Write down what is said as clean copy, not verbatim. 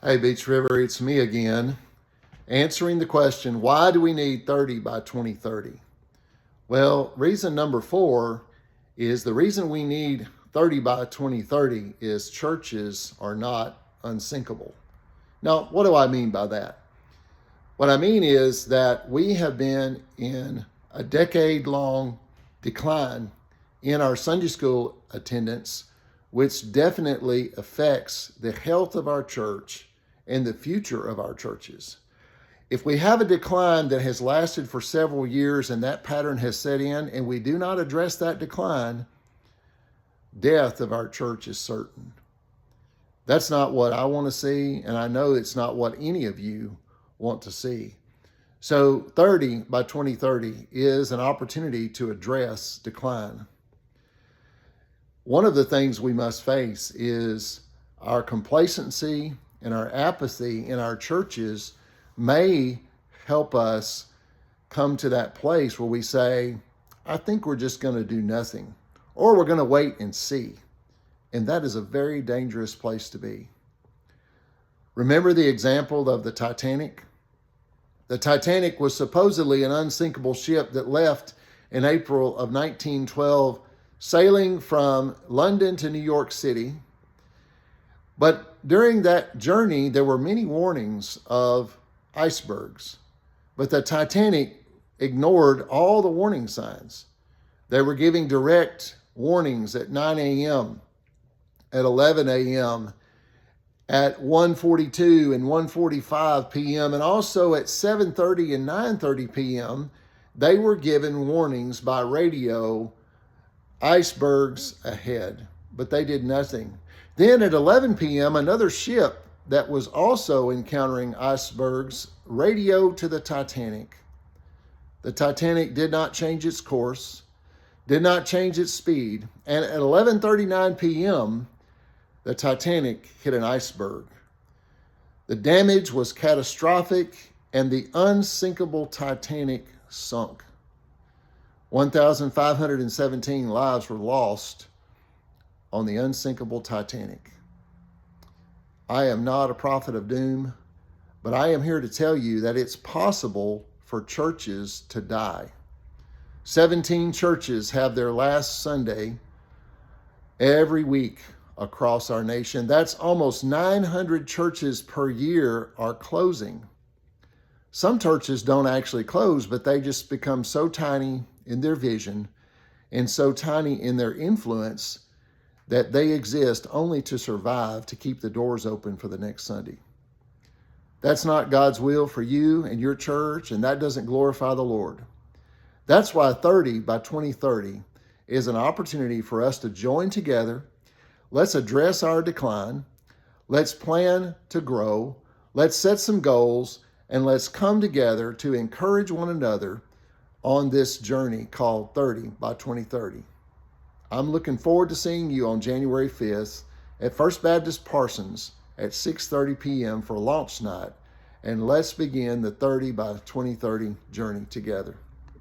Hey, Beach River, it's me again, answering the question, why do we need 30 by 2030? Well, reason number 4 is the reason we need 30 by 2030 is churches are not unsinkable. Now, what do I mean by that? What I mean is that we have been in a decade-long decline in our Sunday school attendance, which definitely affects the health of our church and the future of our churches. If we have a decline that has lasted for several years and that pattern has set in and we do not address that decline, death of our church is certain. That's not what I want to see, and I know it's not what any of you want to see. So 30 by 2030 is an opportunity to address decline. One of the things we must face is our complacency and our apathy in our churches may help us come to that place where we say, I think we're just going to do nothing, or we're going to wait and see. And that is a very dangerous place to be. Remember the example of the Titanic? The Titanic was supposedly an unsinkable ship that left in April of 1912, sailing from London to New York City. But during that journey, there were many warnings of icebergs. But the Titanic ignored all the warning signs. They were giving direct warnings at 9 a.m., at 11 a.m., at 1:42 and 1:45 p.m., and also at 7:30 and 9:30 p.m., they were given warnings by radio, icebergs ahead, but they did nothing. Then at 11 p.m., another ship that was also encountering icebergs radioed to the Titanic. The Titanic did not change its course, did not change its speed, and at 11:39 p.m., the Titanic hit an iceberg. The damage was catastrophic, and the unsinkable Titanic sunk. 1,517 lives were lost on the unsinkable Titanic. I am not a prophet of doom, but I am here to tell you that it's possible for churches to die. 17 churches have their last Sunday every week across our nation. That's almost 900 churches per year are closing. Some churches don't actually close, but they just become so tiny in their vision and so tiny in their influence that they exist only to survive, to keep the doors open for the next Sunday. That's not God's will for you and your church, and that doesn't glorify the Lord. That's why 30 by 2030 is an opportunity for us to join together. Let's address our decline. Let's plan to grow. Let's set some goals, and let's come together to encourage one another on this journey called 30 by 2030. I'm looking forward to seeing you on January 5th at First Baptist Parsons at 6:30 p.m. for launch night, and let's begin the 30 by 2030 journey together.